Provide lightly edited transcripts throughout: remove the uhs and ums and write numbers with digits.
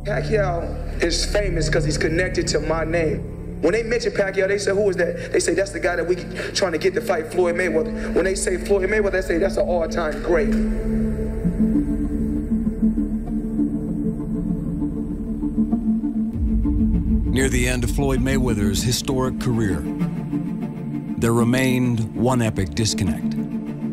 Pacquiao is famous because he's connected to my name. When they mention Pacquiao, they say, who is that? They say, that's the guy that we trying to get to fight Floyd Mayweather. When they say Floyd Mayweather, they say, that's an all-time great. Near the end of Floyd Mayweather's historic career, there remained one epic disconnect.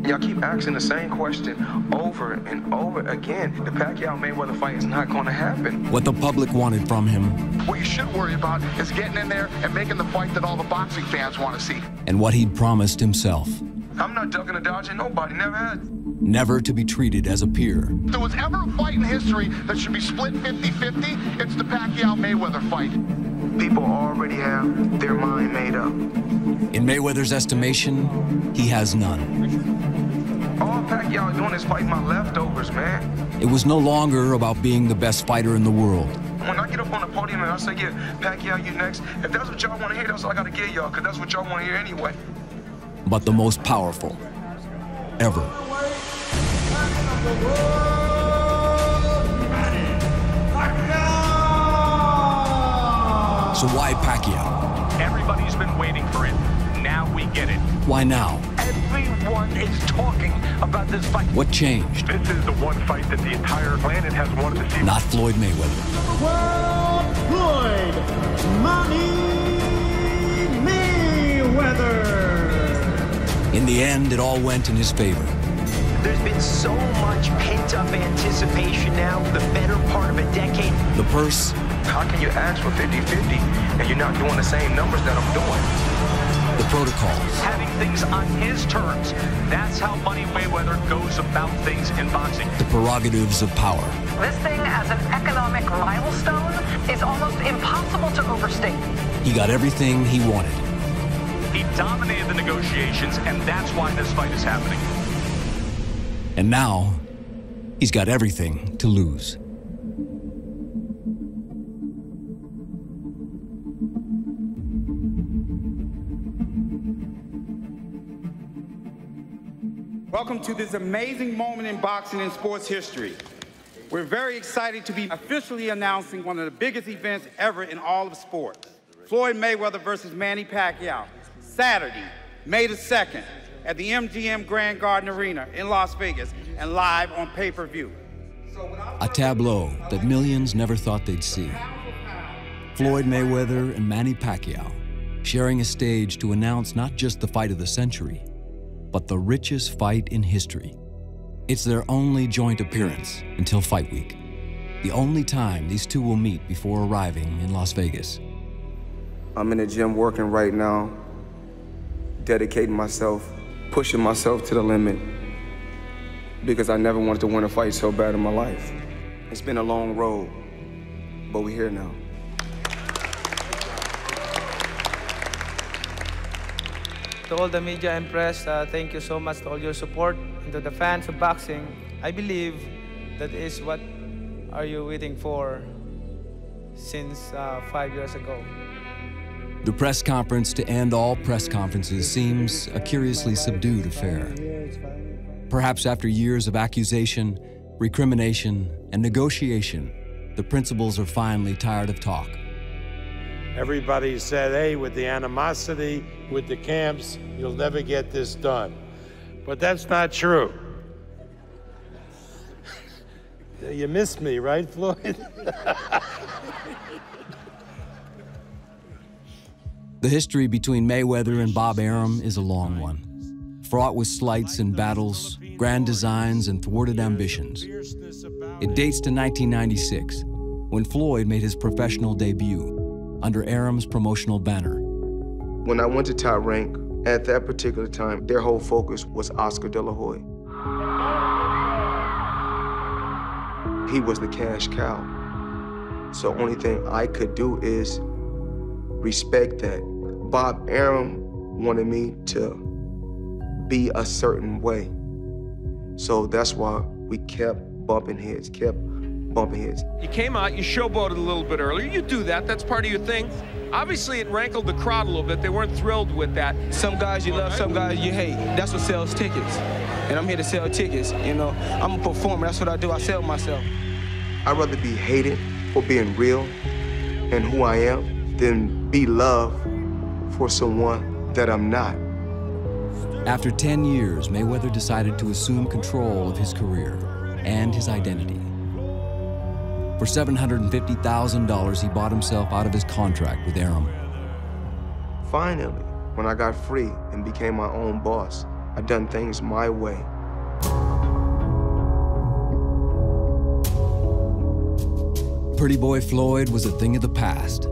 Y'all keep asking the same question over and over again. The Pacquiao-Mayweather fight is not going to happen. What the public wanted from him. What you should worry about is getting in there and making the fight that all the boxing fans want to see. And what he'd promised himself. I'm not ducking or dodging nobody, never had. Never to be treated as a peer. If there was ever a fight in history that should be split 50-50, it's the Pacquiao-Mayweather fight. People already have their mind made up. In Mayweather's estimation, he has none. All Pacquiao doing is fighting my leftovers, man. It was no longer about being the best fighter in the world. When I get up on the podium and I say, yeah, Pacquiao, you next, if that's what y'all want to hear, that's all I got to give y'all, because that's what y'all want to hear anyway. But the most powerful ever. So why Pacquiao? Everybody's been waiting for it. Now we get it. Why now? Everyone is talking about this fight. What changed? This is the one fight that the entire planet has wanted to see. Not Floyd Mayweather. World Floyd Money Mayweather. In the end, it all went in his favor. There's been so much pent-up anticipation now for the better part of a decade. The purse. How can you ask for 50-50 and you're not doing the same numbers that I'm doing? The protocols. Having things on his terms. That's how Money Mayweather goes about things in boxing. The prerogatives of power. This thing as an economic milestone is almost impossible to overstate. He got everything he wanted. He dominated the negotiations, and that's why this fight is happening. And now, he's got everything to lose. Welcome to this amazing moment in boxing and sports history. We're very excited to be officially announcing one of the biggest events ever in all of sport. Floyd Mayweather versus Manny Pacquiao, Saturday, May the 2nd, at the MGM Grand Garden Arena in Las Vegas, and live on pay-per-view. A tableau that millions never thought they'd see. Floyd Mayweather and Manny Pacquiao sharing a stage to announce not just the fight of the century, but the richest fight in history. It's their only joint appearance until fight week, the only time these two will meet before arriving in Las Vegas. I'm in the gym working right now, dedicating myself, pushing myself to the limit, because I never wanted to win a fight so bad in my life. It's been a long road, but we're here now. To all the media and press, thank you so much to all your support. And to the fans of boxing, I believe that is what are you waiting for since 5 years ago. The press conference to end all press conferences seems a curiously subdued affair. Perhaps after years of accusation, recrimination, and negotiation, the principals are finally tired of talk. Everybody said, hey, with the animosity, with the camps, you'll never get this done. But that's not true. You missed me, right, Floyd? The history between Mayweather and Bob Arum is a long one, fraught with slights and battles, grand designs and thwarted ambitions. It dates to 1996, when Floyd made his professional debut under Arum's promotional banner. When I went to top rank, at that particular time, their whole focus was Oscar De La Hoya. He was the cash cow. So only thing I could do is respect that. Bob Arum wanted me to be a certain way. So that's why we kept bumping heads, You came out, you showboated a little bit earlier. You do that, that's part of your thing. Obviously, it rankled the crowd a little bit. They weren't thrilled with that. Some guys you love, some guys you hate. That's what sells tickets. And I'm here to sell tickets, you know. I'm a performer, that's what I do, I sell myself. I'd rather be hated for being real and who I am than be loved for someone that I'm not. After 10 years, Mayweather decided to assume control of his career and his identity. For $750,000, he bought himself out of his contract with Arum. Finally, when I got free and became my own boss, I done things my way. Pretty boy Floyd was a thing of the past.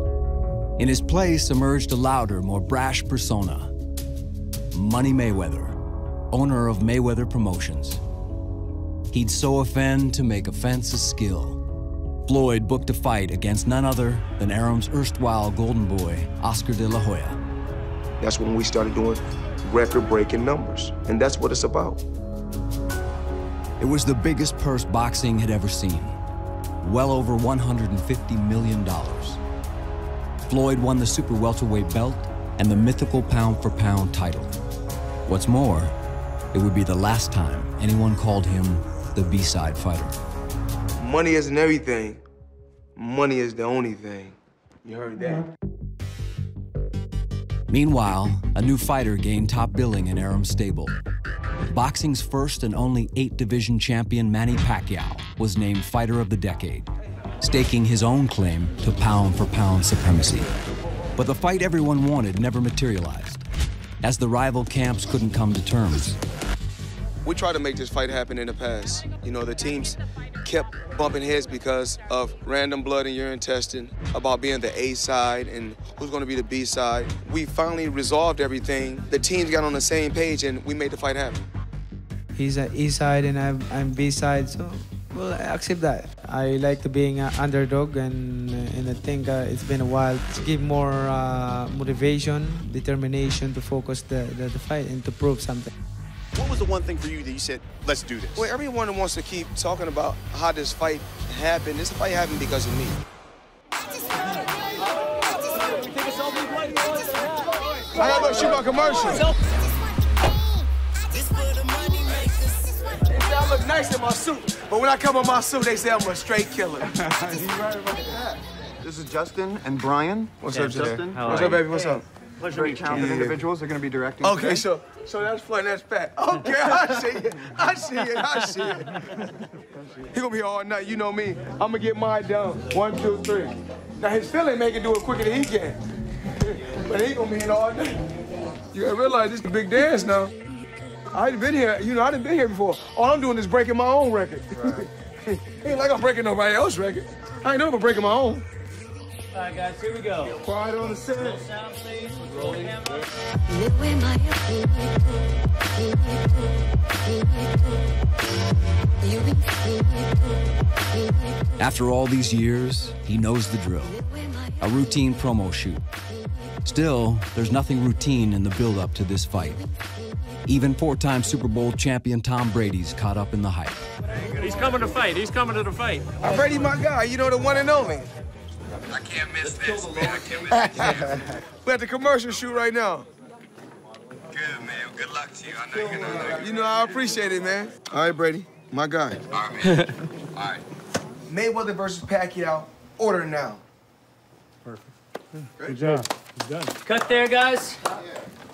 In his place emerged a louder, more brash persona. Money Mayweather, owner of Mayweather Promotions. He'd so offend to make offense a skill. Floyd booked a fight against none other than Arum's erstwhile golden boy, Oscar de la Hoya. That's when we started doing record-breaking numbers, and that's what it's about. It was the biggest purse boxing had ever seen, well over $150 million. Floyd won the super welterweight belt and the mythical pound-for-pound title. What's more, it would be the last time anyone called him the B-side fighter. Money isn't everything. Money is the only thing. You heard that? Meanwhile, a new fighter gained top billing in Arum's stable. Boxing's first and only 8-division champion, Manny Pacquiao, was named Fighter of the Decade, staking his own claim to pound-for-pound supremacy. But the fight everyone wanted never materialized, as the rival camps couldn't come to terms. We tried to make this fight happen in the past. You know, the teams kept bumping heads because of random blood and urine testing about being the A side and who's going to be the B side. We finally resolved everything. The teams got on the same page and we made the fight happen. He's an E side and I'm B side, so well, I accept that. I like to being an underdog, and I think it's been a while to give more motivation, determination to focus the fight and to prove something. What was the one thing for you that you said, let's do this? Well, everyone wants to keep talking about how this fight happened. This fight happened because of me. I gotta go shoot my commercial. They say I look nice in my suit, but when I come in my suit, they say I'm a straight killer. This is Justin and Brian. What's up, Justin? How What's are up, you? baby? What's up? Very talented individuals are going to be directing. Okay, today. so that's fun, that's fat. Okay, I see it. I see it. I see it. He gonna be all night. You know me. I'm gonna get mine done. 1, 2, 3. Now his Philly make it do it quicker than he can. But he gonna be in all night. You gotta realize this is a big dance now. I done been here. You know, I done been here before. All I'm doing is breaking my own record. Right. Ain't like I'm breaking nobody else's record. I ain't never breaking my own. All right, guys, here we go. Quiet on the set. Roll sound, please. Roll the camera. After all these years, he knows the drill. A routine promo shoot. Still, there's nothing routine in the build-up to this fight. Even 4-time Super Bowl champion Tom Brady's caught up in the hype. He's coming to fight. He's coming to the fight. Brady's my guy. You know, the one and only. I can't miss this, man. I can't miss this. We're at the commercial shoot right now. Good, man. Good luck to you. I know you're gonna. You know, I appreciate it, man. All right, Brady. My guy. All right, man. All right. Mayweather versus Pacquiao. Order now. Perfect. Good job. Good job. Cut there, guys.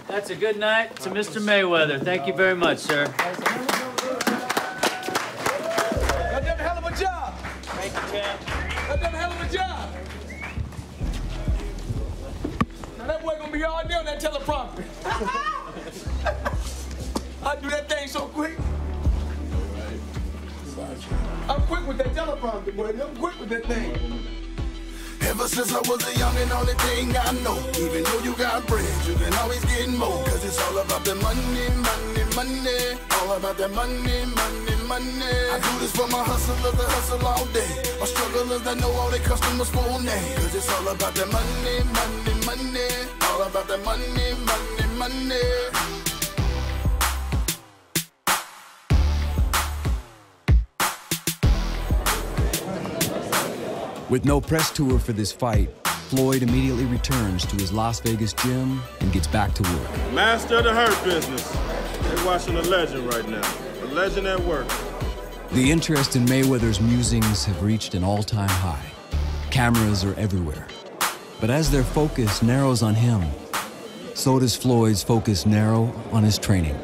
That's a good night to Mr. Mayweather. Thank you very much, sir. Y'all done a hell of a job. Thank you, champ. Y'all done a hell of a job. Now that boy gonna be all day on that teleprompter. I do that thing so quick. I'm quick with that teleprompter, boy. I'm quick with that thing. Ever since I was a young and only thing I know, even though you got bread, you can always get more. Cause it's all about the money, money, money. All about that money, money, money. I do this for my hustlers that hustle all day. My strugglers that know all their customers' full name. Cause it's all about that money, money, money. All about that money, money, money. With no press tour for this fight, Floyd immediately returns to his Las Vegas gym and gets back to work. Master of the hurt business. They're watching a legend right now. A legend at work. The interest in Mayweather's musings have reached an all-time high. Cameras are everywhere. But as their focus narrows on him, so does Floyd's focus narrow on his training.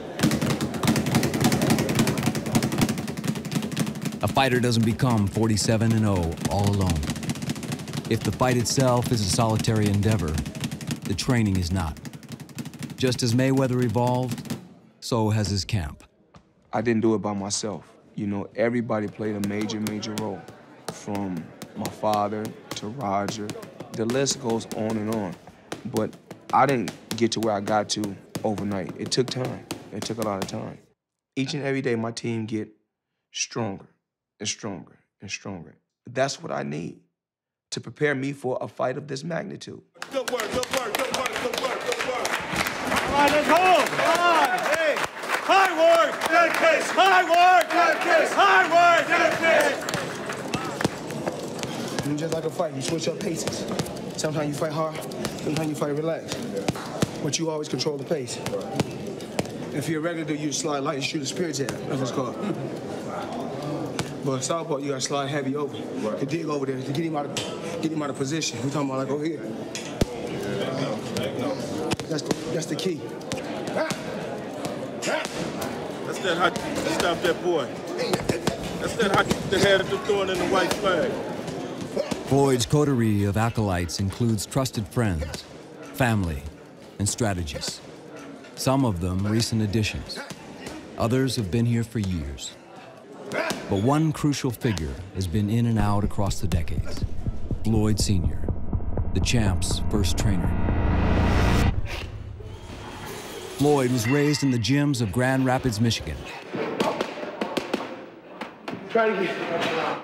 A fighter doesn't become 47-0 all alone. If the fight itself is a solitary endeavor, the training is not. Just as Mayweather evolved, so has his camp. I didn't do it by myself. You know, everybody played a major role. From my father to Roger, the list goes on and on. But I didn't get to where I got to overnight. It took time. It took a lot of time. Each and every day, my team get stronger and stronger and stronger. That's what I need to prepare me for a fight of this magnitude. Good work, good work, good work, good work, good work. All right, let's hold. Come on, hey. Hard work, dedication. Hard work, dedication. Hard work, dedication. And just like a fight, you switch up paces. Sometimes you fight hard, sometimes you fight relaxed. But you always control the pace. If you're a regular dude, you slide light and shoot a spirit jab. That's what it's called. But southpaw, you gotta slide heavy over. Right. To dig over there, to get him out of position. We're talking about like over here. That's the key. That's that hot. Stop that boy. That's that hot that had him throwing in the white flag. Floyd's coterie of acolytes includes trusted friends, family, and strategists. Some of them recent additions. Others have been here for years. But one crucial figure has been in and out across the decades. Floyd Sr., the champ's first trainer. Floyd was raised in the gyms of Grand Rapids, Michigan.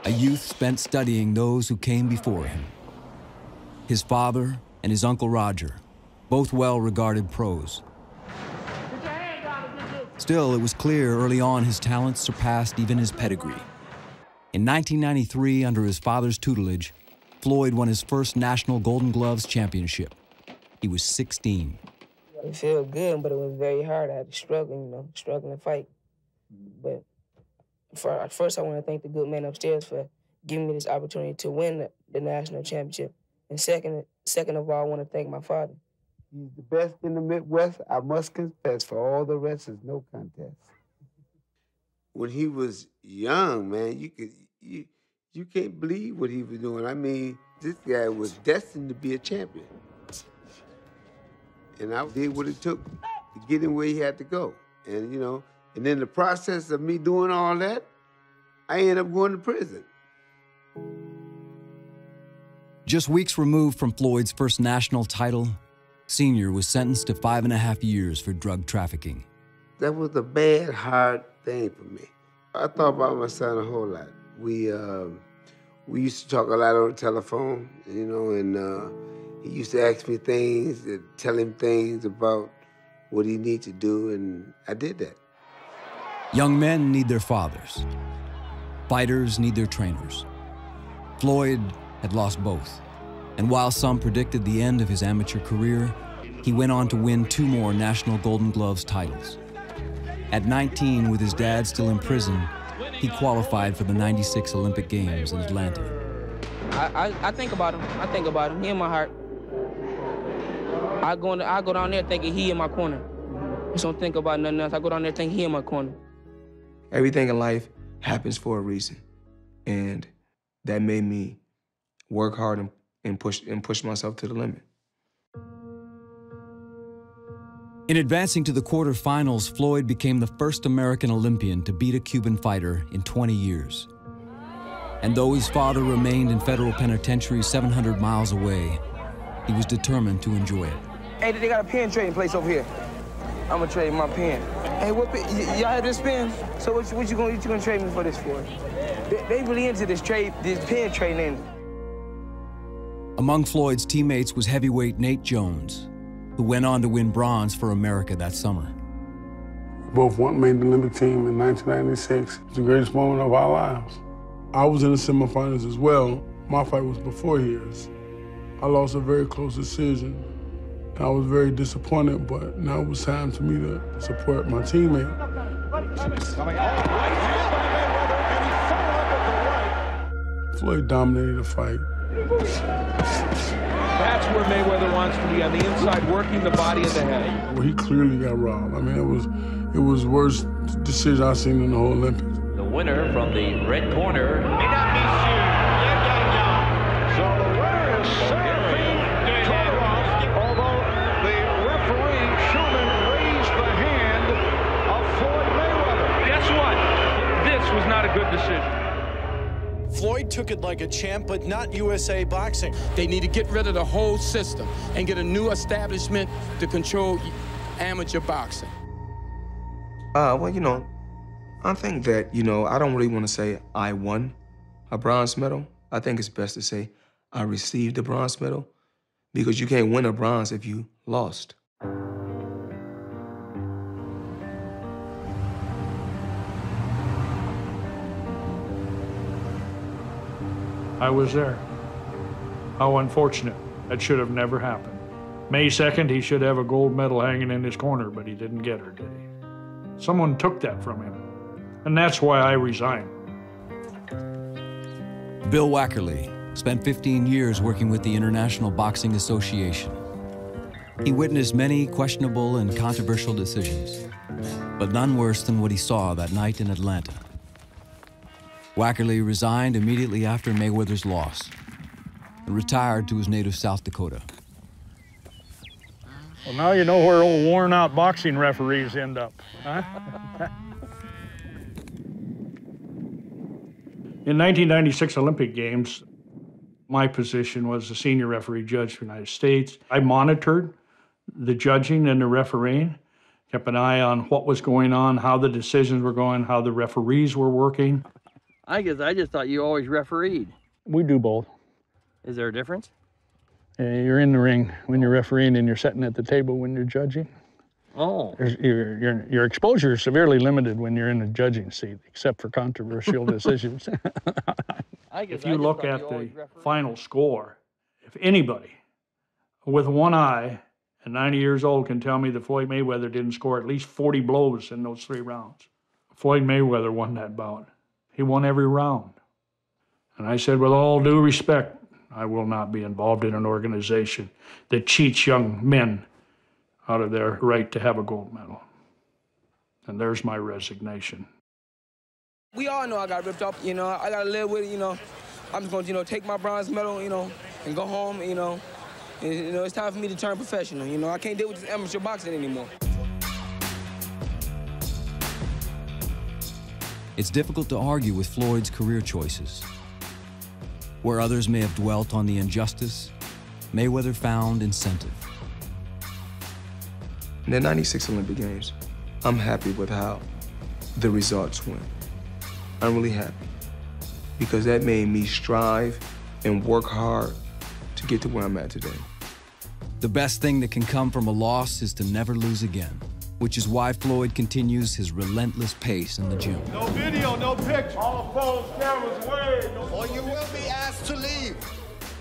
A youth spent studying those who came before him. His father and his uncle Roger, both well-regarded pros. Still, it was clear early on his talents surpassed even his pedigree. In 1993, under his father's tutelage, Floyd won his first National Golden Gloves championship. He was 16. It felt good, but it was very hard. I had to struggle, struggle and fight. But first, I want to thank the good man upstairs for giving me this opportunity to win the national championship. And second of all, I want to thank my father. He's the best in the Midwest, I must confess. For all the rest, is no contest. When he was young, man, you can't believe what he was doing. I mean, this guy was destined to be a champion. And I did what it took to get him where he had to go. And, and in the process of me doing all that, I ended up going to prison. Just weeks removed from Floyd's first national title, Sr. was sentenced to 5.5 years for drug trafficking. That was a bad, hard thing for me. I thought about my son a whole lot. We used to talk a lot on the telephone, and he used to ask me things, tell him things about what he needs to do, and I did that. Young men need their fathers. Fighters need their trainers. Floyd had lost both. And while some predicted the end of his amateur career, he went on to win 2 more National Golden Gloves titles. At 19, with his dad still in prison, he qualified for the '96 Olympic Games in Atlanta. I think about him. I think about him. He in my heart. I go down there thinking he in my corner. I just don't think about nothing else. I go down there thinking he in my corner. Everything in life happens for a reason. And that made me work hard and push myself to the limit. In advancing to the quarterfinals, Floyd became the first American Olympian to beat a Cuban fighter in 20 years. And though his father remained in federal penitentiary 700 miles away, he was determined to enjoy it. Hey, they got a pen trading place over here. I'm gonna trade my pen. Hey, what pen? Y'all have this pen? So what you gonna trade me for this for? They really into this pen trading. Among Floyd's teammates was heavyweight Nate Jones, who went on to win bronze for America that summer. Both made the Olympic team in 1996. It was the greatest moment of our lives. I was in the semifinals as well. My fight was before his. I lost a very close decision. I was very disappointed, but now it was time for me to support my teammate. Floyd dominated the fight. That's where Mayweather wants to be, on the inside, working the body and the head. Well, he clearly got robbed. I mean, it was the worst decision I've seen in the whole Olympics. The winner from the red corner. So the winner is Serafin Todorov, although the referee, Schumann, raised the hand of Floyd Mayweather. Guess what? This was not a good decision. Floyd took it like a champ, but not USA Boxing. They need to get rid of the whole system and get a new establishment to control amateur boxing. Well, you know, I think that, you know, I don't really want to say I won a bronze medal. I think it's best to say I received a bronze medal, because you can't win a bronze if you lost. I was there. How unfortunate. That should have never happened. May 2nd, he should have a gold medal hanging in his corner, but he didn't get her, did he? Someone took that from him, and that's why I resigned. Bill Wackerly spent 15 years working with the International Boxing Association. He witnessed many questionable and controversial decisions, but none worse than what he saw that night in Atlanta. Wackerly resigned immediately after Mayweather's loss and retired to his native South Dakota. Well, now you know where old worn-out boxing referees end up, huh? In 1996 Olympic Games, my position was the senior referee judge for the United States. I monitored the judging and the refereeing, kept an eye on what was going on, how the decisions were going, how the referees were working. I guess I just thought you always refereed. We do both. Is there a difference? You're in the ring when you're refereeing and you're sitting at the table when you're judging. Oh. Your exposure is severely limited when you're in the judging seat, except for controversial decisions. If you look at the final score, if anybody with one eye and 90 years old can tell me that Floyd Mayweather didn't score at least 40 blows in those 3 rounds, Floyd Mayweather won that bout. He won every round. And I said, with all due respect, I will not be involved in an organization that cheats young men out of their right to have a gold medal. And there's my resignation. We all know I got ripped up, you know. I got to live with it, you know. I'm just going to, you know, take my bronze medal, you know, and go home, you know. And, you know, it's time for me to turn professional, you know. I can't deal with this amateur boxing anymore. It's difficult to argue with Floyd's career choices. Where others may have dwelt on the injustice, Mayweather found incentive. In the 96 Olympic Games, I'm happy with how the results went. I'm really happy, because that made me strive and work hard to get to where I'm at today. The best thing that can come from a loss is to never lose again, which is why Floyd continues his relentless pace in the gym. No video, no picture. All phones, cameras away. Or you will be asked to leave.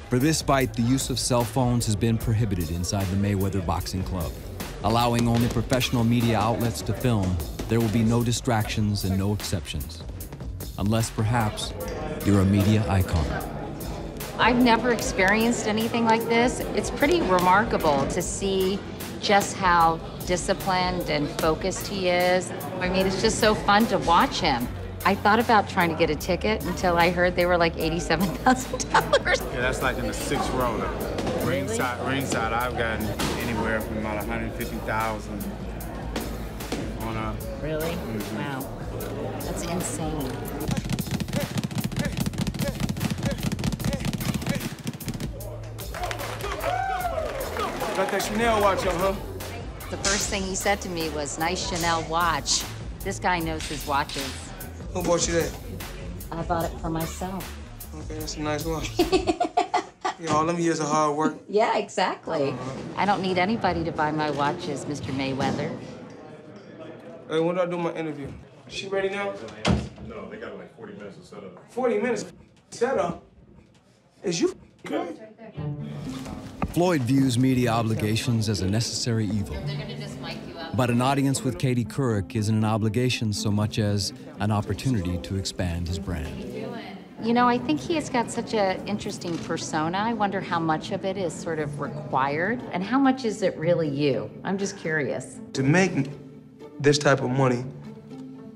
For this fight, the use of cell phones has been prohibited inside the Mayweather Boxing Club. Allowing only professional media outlets to film, there will be no distractions and no exceptions. Unless, perhaps, you're a media icon. I've never experienced anything like this. It's pretty remarkable to see just how disciplined and focused he is. I mean, it's just so fun to watch him. I thought about trying to get a ticket until I heard they were like $87,000. Yeah, that's like in the 6th row. Ringside, I've gotten anywhere from about 150,000 on a... Really? Wow. That's insane. Got that Chanel watch on, huh? The first thing he said to me was, "Nice Chanel watch." This guy knows his watches. Who bought you that? I bought it for myself. Okay, that's a nice watch. Yeah, all them years of hard work. Yeah, exactly. I don't need anybody to buy my watches, Mr. Mayweather. Hey, when do I do my interview? She ready now? No, they got like 40 minutes to set up. 40 minutes? Set up? Is you good? Floyd views media obligations as a necessary evil. But an audience with Katie Couric isn't an obligation so much as an opportunity to expand his brand. You know, I think he has got such an interesting persona. I wonder how much of it is sort of required and how much is it really you? I'm just curious. To make this type of money,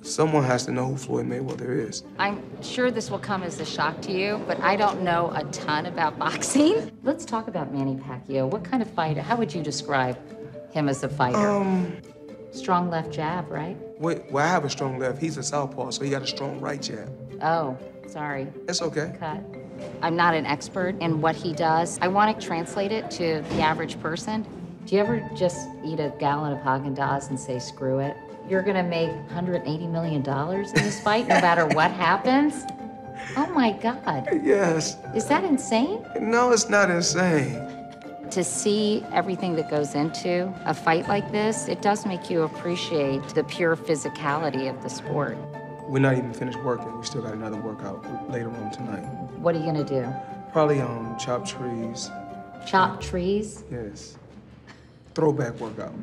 someone has to know who Floyd Mayweather is. I'm sure this will come as a shock to you, but I don't know a ton about boxing. Let's talk about Manny Pacquiao. What kind of fighter? How would you describe him as a fighter? Strong left jab, right? Well, I have a strong left. He's a southpaw, so he got a strong right jab. Oh, sorry. It's okay. Cut. I'm not an expert in what he does. I want to translate it to the average person. Do you ever just eat a gallon of Haagen-Dazs and say, screw it? You're gonna make $180 million in this fight, no matter what happens? Oh my God. Yes. Is that insane? No, it's not insane. To see everything that goes into a fight like this, it does make you appreciate the pure physicality of the sport. We're not even finished working. We still got another workout later on tonight. What are you gonna do? Probably chop trees. Chop trees? Yes. Throwback workout.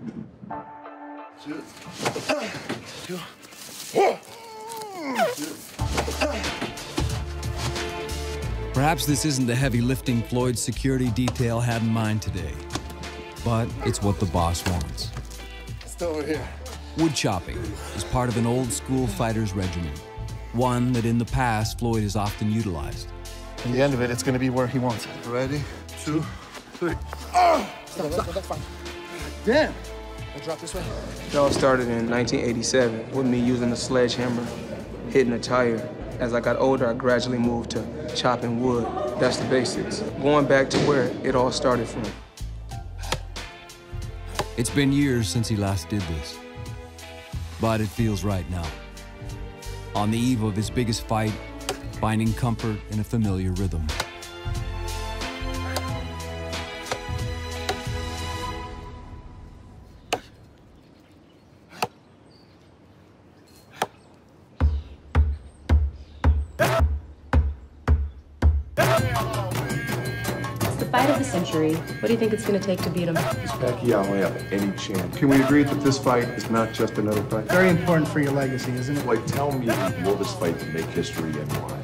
Perhaps this isn't the heavy lifting Floyd's security detail had in mind today, but it's what the boss wants. It's over here. Wood chopping is part of an old-school fighter's regimen, one that in the past Floyd has often utilized. In the end of it, it's going to be where he wants it. Ready? 2, 3. Oh! Stop, that's fine. Damn! I drop this way. It all started in 1987 with me using a sledgehammer, hitting a tire. As I got older, I gradually moved to chopping wood. That's the basics. Going back to where it all started from. It's been years since he last did this, but it feels right now. On the eve of his biggest fight, finding comfort in a familiar rhythm. Fight of the century. What do you think it's going to take to beat him? Does Pacquiao have any chance? Can we agree that this fight is not just another fight? Very important for your legacy, isn't it? Like, tell me, will this fight make history and why?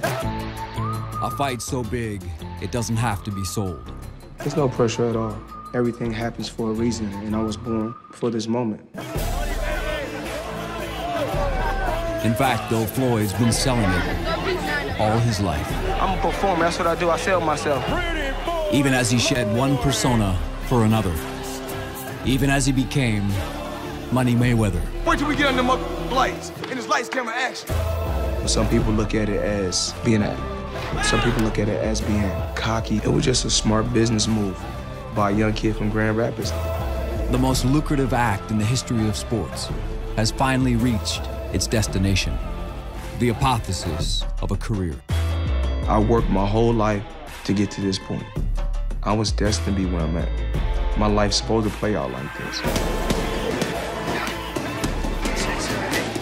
A fight so big, it doesn't have to be sold. There's no pressure at all. Everything happens for a reason, and I was born for this moment. In fact, though, Floyd's been selling it all his life. I'm a performer, that's what I do, I sell myself. Even as he shed one persona for another. Even as he became Money Mayweather. Wait till we get on them lights, and it's lights, camera, action. Some people look at it as being some people look at it as being cocky. It was just a smart business move by a young kid from Grand Rapids. The most lucrative act in the history of sports has finally reached its destination. The apotheosis of a career. I worked my whole life to get to this point. I was destined to be where I'm at. My life's supposed to play out like this.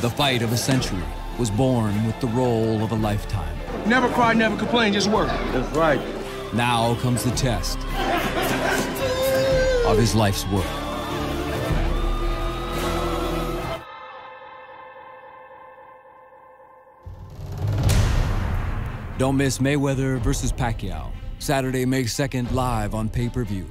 The fight of a century was born with the role of a lifetime. Never cry, never complain, just work. That's right. Now comes the test of his life's work. Don't miss Mayweather versus Pacquiao, Saturday, May 2nd, live on pay-per-view.